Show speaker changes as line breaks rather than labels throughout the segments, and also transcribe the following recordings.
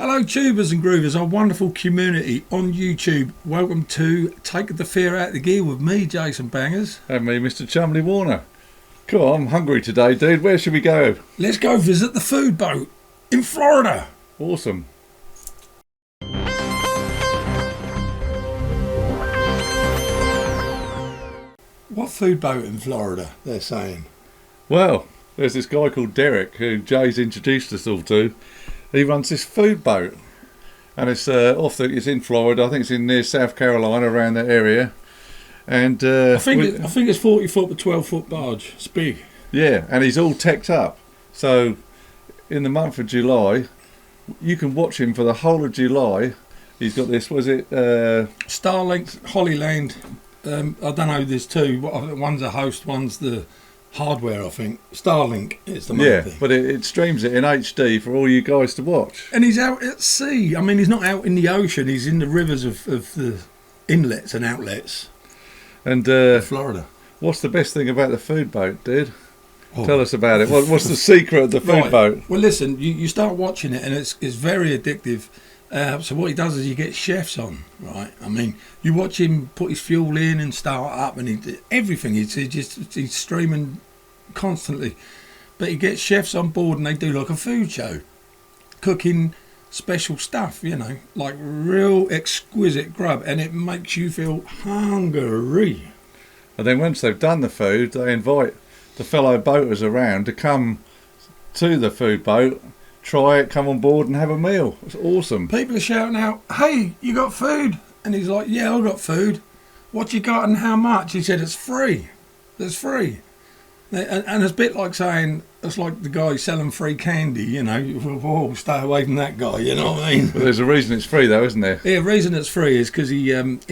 Hello tubers and groovers, our wonderful community on YouTube. Welcome to Take the Fear Out the Gear with me, Jason Bangers.
And me, Mr. Chumley Warner. Come on, I'm hungry today, dude. Where should we go?
Let's go visit the food boat in Florida.
Awesome.
What food boat in Florida, they're saying?
Well, there's this guy called Derek who Jay's introduced us all to. He runs this food boat, and it's it's in Florida. I think it's in near South Carolina, around that area. And
I think it's 40 foot by 12 foot barge. It's big.
Yeah, and he's all teched up. So in the month of July, you can watch him for the whole of July. He's got this. Was it
Starlink, Hollyland? I don't know. There's two. One's a host. One's the hardware, I think. Starlink is the main thing.
But it streams it in HD for all you guys to watch.
And he's out at sea. I mean, he's not out in the ocean. He's in the rivers of the inlets and outlets.
And
Florida.
What's the best thing about the food boat, dude? Tell us about it. What's the secret of the food boat?
Well, listen, you start watching it and it's very addictive. So what he does is he gets chefs on, right? I mean, you watch him put his fuel in and start up, and everything. He's streaming constantly, but he gets chefs on board and they do like a food show, cooking special stuff, like real exquisite grub, and it makes you feel hungry.
And then once they've done the food, they invite the fellow boaters around to come to the food boat, try it, come on board and have a meal. It's awesome.
People are shouting out, "Hey, you got food?" And he's like, "Yeah, I got food. What you got and how much?" He said, "It's free. It's free." And it's a bit like saying, it's like the guy selling free candy, whoa, stay away from that guy, you know what I mean?
Well, there's a reason it's free though, isn't there?
Yeah, the reason it's free is because he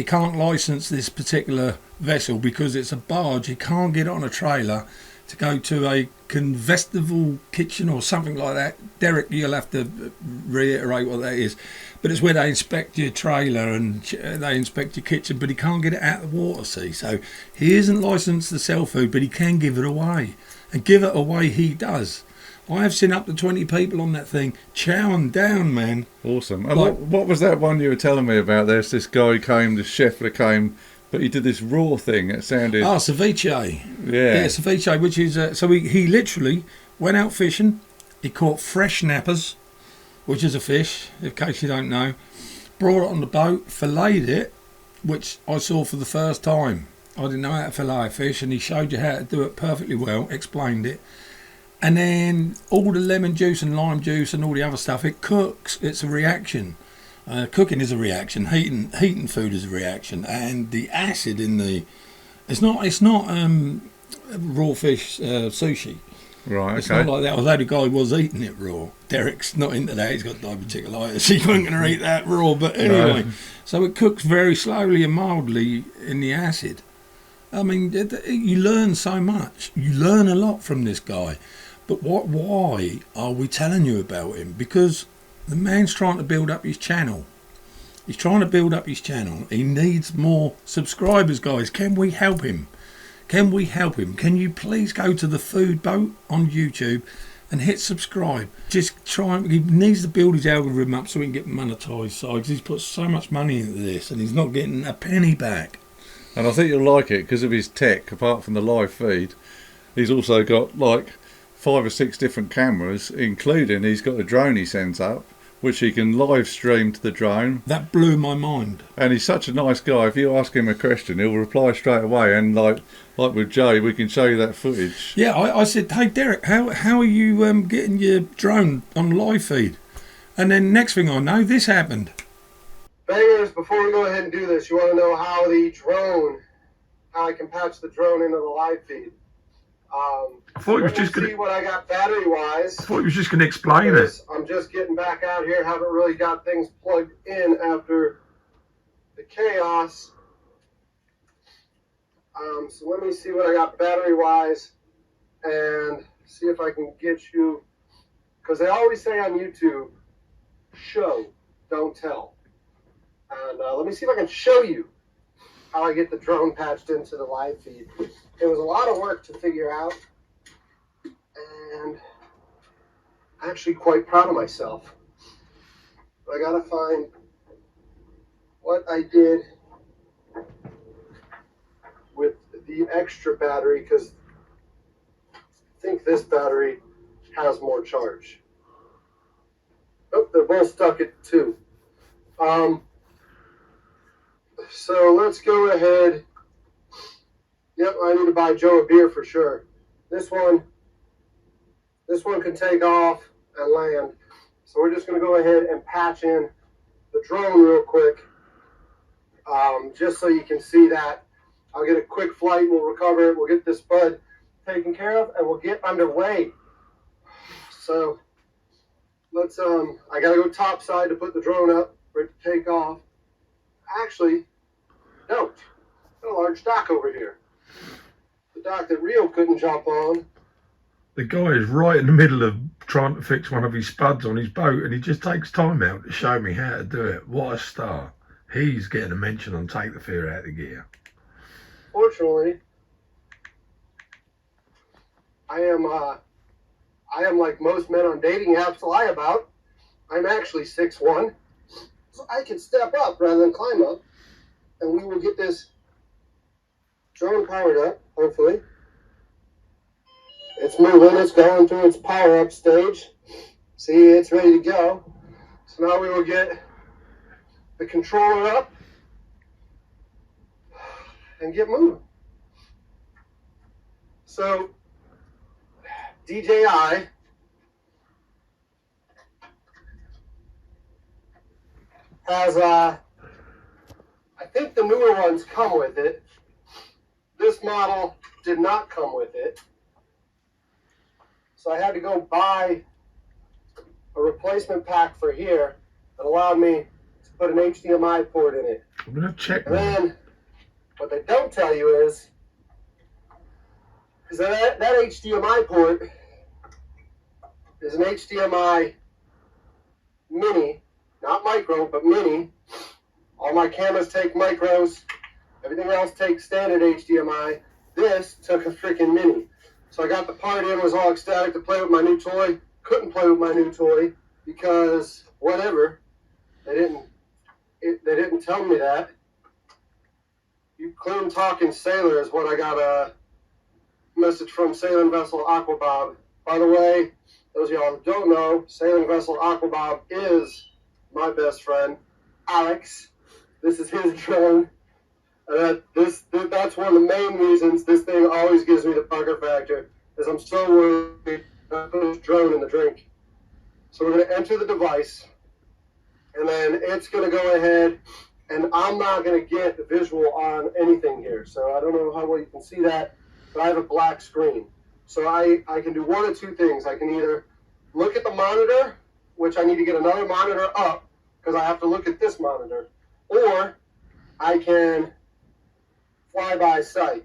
can't license this particular vessel because it's a barge. He can't get it on a trailer to go to a convestival kitchen or something like that. Derek, you'll have to reiterate what that is. But it's where they inspect your trailer and they inspect your kitchen, but he can't get it out of the water, see. So he isn't licensed to sell food, but he can give it away. And give it away he does. I have seen up to 20 people on that thing chowing down, man.
Awesome. And what was that one you were telling me about? There's this guy came, the chef that came, but he did this raw thing. It sounded...
ceviche.
Yeah,
ceviche, which is... so he literally went out fishing. He caught fresh snappers, which is a fish, in case you don't know. Brought it on the boat, filleted it, which I saw for the first time. I didn't know how to fillet a fish, and he showed you how to do it perfectly well, explained it. And then all the lemon juice and lime juice and all the other stuff, it cooks. It's a reaction. Cooking is a reaction. Heating food is a reaction, and the acid in the it's not raw fish sushi.
Right.
It's not like that. Although the guy was eating it raw. Derek's not into that. He's got diverticulitis. He wasn't going to eat that raw. But anyway, so it cooks very slowly and mildly in the acid. I mean, you learn so much. You learn a lot from this guy. But why are we telling you about him? Because the man's trying to build up his channel. He's trying to build up his channel. He needs more subscribers, guys. Can we help him? Can we help him? Can you please go to the food boat on YouTube and hit subscribe? Just he needs to build his algorithm up so he can get monetized. So because he's put so much money into this and he's not getting a penny back.
And I think you'll like it because of his tech. Apart from the live feed, he's also got like 5 or 6 different cameras, including he's got a drone he sends up, which he can live stream to the drone.
That blew my mind.
And he's such a nice guy. If you ask him a question, he'll reply straight away. And like with Jay, we can show you that footage.
Yeah, I said, "Hey Derek, how are you getting your drone on live feed?" And then next thing I know, this happened.
Bangers, before we go ahead and do this, you want to know how I can patch the drone into the live feed.
I thought you was just going
to see what I got battery-wise.
I thought you was just going to explain it.
I'm just getting back out here. Haven't really got things plugged in after the chaos. So let me see what I got battery-wise and see if I can get you, because they always say on YouTube, show, don't tell. And let me see if I can show you how I get the drone patched into the live feed. It was a lot of work to figure out, and I'm actually quite proud of myself. I gotta find what I did with the extra battery, because I think this battery has more charge. Oh, they're both stuck at 2. So let's go ahead. Yep, I need to buy Joe a beer for sure. This one can take off and land. So we're just going to go ahead and patch in the drone real quick, just so you can see that. I'll get a quick flight, we'll recover it, we'll get this bud taken care of, and we'll get underway. So let's, I gotta go topside to put the drone up for it to take off. Actually, don't. Got a large dock over here. The dock that Rio couldn't jump on.
The guy is right in the middle of trying to fix one of his spuds on his boat, and he just takes time out to show me how to do it. What a star. He's getting a mention on Take the Fear Out of Gear.
Fortunately, I am like most men on dating apps lie about. I'm actually 6'1", so I can step up rather than climb up, and we will get this drone powered up, hopefully. It's moving, it's going through its power up stage. See, it's ready to go. So now we will get the controller up and get moving. So DJI has, I think the newer ones come with it. This model did not come with it. So I had to go buy a replacement pack for here that allowed me to put an HDMI port in it.
I'm going to check
And
that.
then what they don't tell you is that HDMI port is an HDMI mini, not micro, but mini. All my cameras take micros. Everything else takes standard HDMI. This took a freaking mini. So I got the part in, was all ecstatic to play with my new toy. Couldn't play with my new toy because whatever. They didn't tell me that. You clean talking sailor is what I got a message from Sailing Vessel Aquabob. By the way, those of y'all who don't know, Sailing Vessel Aquabob is my best friend, Alex. This is his drone. That's one of the main reasons this thing always gives me the bugger factor, is I'm so worried I put this drone in the drink. So we're going to enter the device, and then it's going to go ahead, and I'm not going to get the visual on anything here. So I don't know how well you can see that, but I have a black screen. So I can do one of two things. I can either look at the monitor, which I need to get another monitor up, because I have to look at this monitor, or I can fly by sight.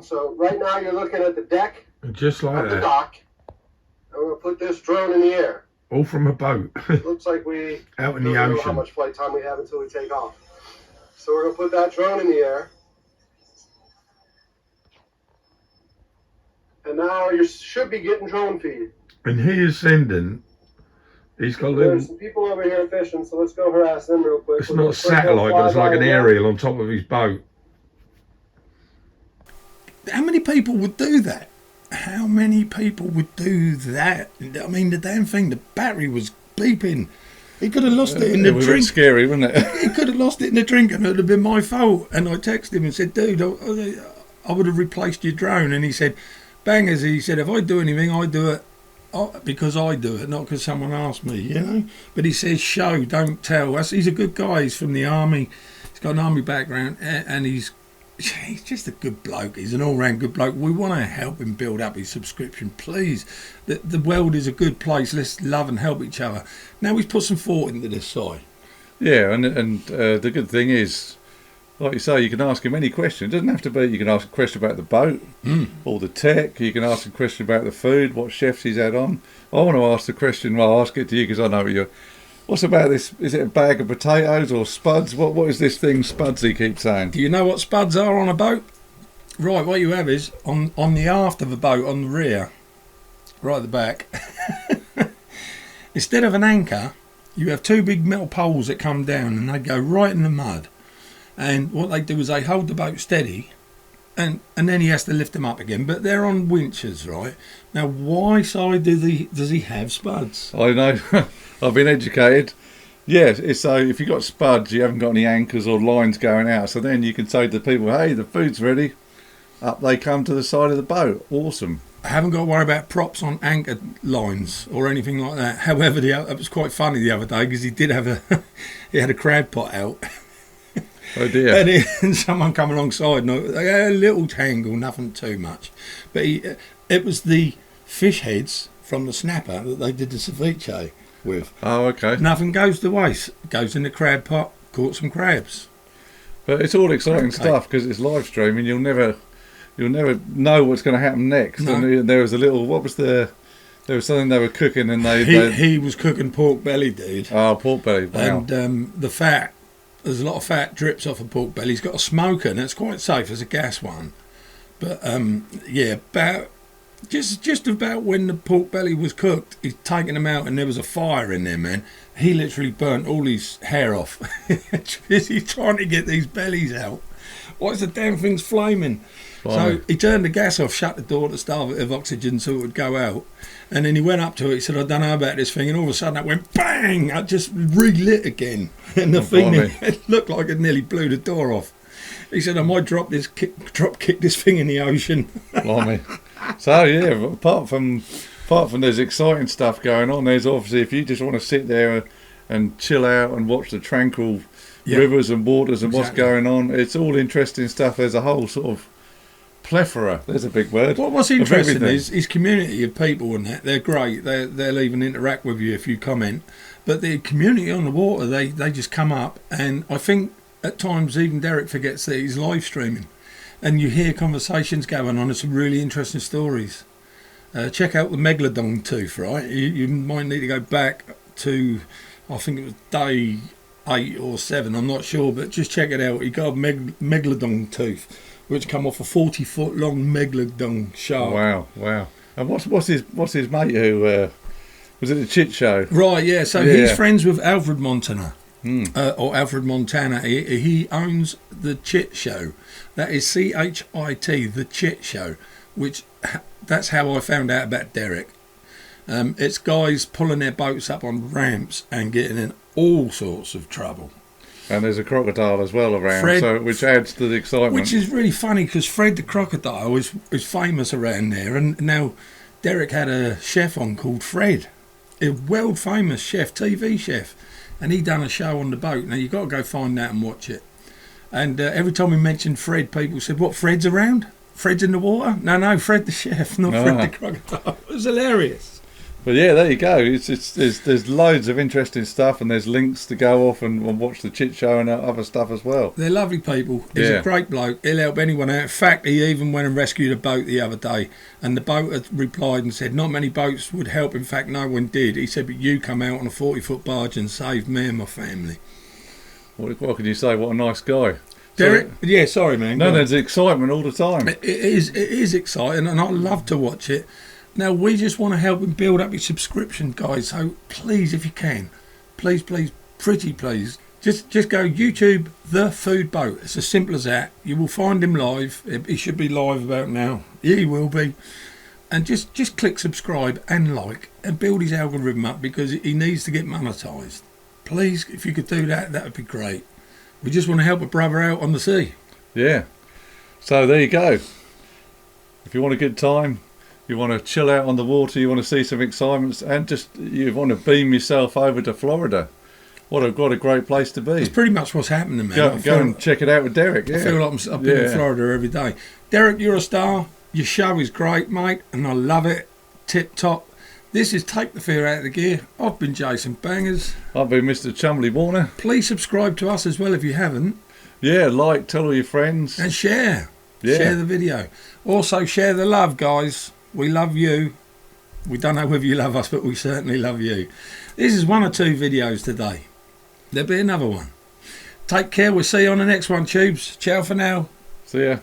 So right now you're looking at the deck,
Just like
of the
that.
dock. I'm going to put this drone in the air.
All from a boat.
Looks like we
Out in
don't
the
know how
ocean.
much flight time we have until we take off. So we're going to put that drone in the air. And now you should be getting drone feed.
And he is sending. He's got a
There's
little.
some people over here fishing, so let's go harass them real quick.
It's
We're
not
gonna
a
first go
satellite,
fly
but it's like
by
an
again.
aerial on top of his boat. How many people would do that? How many people would do that? I mean, the damn thing, the battery was beeping. He could have lost it in the
It was a bit
drink.
scary, wasn't it?
He could have lost it in the drink, and it would have been my fault. And I texted him and said, dude, I would have replaced your drone. And he said, bangers, he said, if I do anything, I do it because I do it, not because someone asked me, you know. But he says, show, don't tell. He's a good guy. He's from the army. He's got an army background, and he's just a good bloke. He's an all-round good bloke. We want to help him build up his subscription, please. The world is a good place. Let's love and help each other. Now he's put some thought into this side.
Yeah, and the good thing is, like you say, you can ask him any question. It doesn't have to be, you can ask a question about the boat or the tech. You can ask a question about the food, what chefs he's had on. I want to ask the question, well, I'll ask it to you because I know what you're... What's about this? Is it a bag of potatoes or spuds? What is this thing spuds he keeps saying?
Do you know what spuds are on a boat? Right, what you have is, on the aft of a boat, on the rear, right at the back, instead of an anchor, You have two big metal poles that come down and they go right in the mud. And what they do is they hold the boat steady, and then he has to lift them up again. But they're on winches, right? Now, why side does he have spuds?
I know. I've been educated. Yes, it's so if you've got spuds, you haven't got any anchors or lines going out. So then you can say to people, hey, the food's ready. Up they come to the side of the boat. Awesome.
I haven't got to worry about props on anchor lines or anything like that. However, it was quite funny the other day because he did have he had a crab pot out.
Oh dear.
And someone come alongside and they had a little tangle, nothing too much. But it was the fish heads from the snapper that they did the ceviche with.
Oh, okay.
Nothing goes to waste. It goes in the crab pot, caught some crabs.
But it's all exciting stuff because it's live streaming. You'll never know what's going to happen next.
No.
And there was a little, there was something they were cooking and
he was cooking pork belly, dude.
Oh, pork belly, wow.
And the fat, there's a lot of fat drips off a pork belly. He's got a smoker and it's quite safe as a gas one. But yeah, about just about when the pork belly was cooked, he's taken them out and there was a fire in there, man. He literally burnt all his hair off. He's trying to get these bellies out. Why is the damn thing's flaming? So he turned the gas off, shut the door to starve it of oxygen so it would go out. And then he went up to it, he said, I don't know about this thing. And all of a sudden it went bang! I just relit again. And the thing, it looked like it nearly blew the door off. He said, I might drop kick this thing in the ocean.
Blimey. So yeah, apart from there's exciting stuff going on, there's obviously, if you just want to sit there and chill out and watch the tranquil rivers and waters and what's going on, it's all interesting stuff. There's a whole sort of plethora, there's a big word.
What's interesting is his community of people and that, they're great. They'll even interact with you if you comment. But the community on the water, they just come up, and I think at times even Derek forgets that he's live streaming. And you hear conversations going on, and some really interesting stories. Check out the megalodon tooth, right? You might need to go back to, I think it was day 8 or 7, I'm not sure, but just check it out. He got a megalodon tooth, which come off a 40-foot long megalodon shark.
Wow. And what's his mate who was it a chit show?
Right, yeah. So he's friends with Alfred Montana. Or Alfred Montana. He owns the Chit Show. That is CHIT, the Chit Show, which that's how I found out about Derek. It's guys pulling their boats up on ramps and getting in all sorts of trouble.
And there's a crocodile as well around, which adds to the excitement.
Which is really funny because Fred the crocodile is famous around there, and now Derek had a chef on called Fred, a world famous chef, TV chef, and he done a show on the boat. Now you've got to go find that and watch it. And every time we mentioned Fred, people said, "What, Fred's around? Fred's in the water?" No, Fred the chef, not Fred the crocodile. It was hilarious.
But yeah, there you go. There's loads of interesting stuff, and there's links to go off and watch the Chit Show and other stuff as well.
They're lovely people. He's a great bloke. He'll help anyone out. In fact, he even went and rescued a boat the other day, and the boat had replied and said, not many boats would help. In fact, no one did. He said, but you come out on a 40-foot barge and saved me and my family.
What can you say? What a nice guy.
Derek? Yeah, sorry, man.
No, there's excitement all the time.
It is exciting, and I love to watch it. Now, we just want to help him build up his subscription, guys. So please, if you can, please, pretty please, just go YouTube The Food Boat. It's as simple as that. You will find him live. He should be live about now. Yeah, he will be. And just click subscribe and like and build his algorithm up, because he needs to get monetised. Please, if you could do that, that would be great. We just want to help a brother out on the sea.
Yeah. So there you go. If you want a good time, you want to chill out on the water, you want to see some excitements, and just you want to beam yourself over to Florida. What a great place to be.
It's pretty much what's happening, man.
Go and check it out with Derek. Yeah.
I feel like I'm in Florida every day. Derek, you're a star. Your show is great, mate, and I love it. Tip top. This is Take the Fear Out of the Gear. I've been Jason Bangers.
I've been Mr. Chumley Warner.
Please subscribe to us as well if you haven't.
Yeah, like, tell all your friends.
And share. Yeah. Share the video. Also, share the love, guys. We love you. We don't know whether you love us, but we certainly love you. This is 1 or 2 videos today. There'll be another one. Take care. We'll see you on the next one, tubes. Ciao for now.
See ya.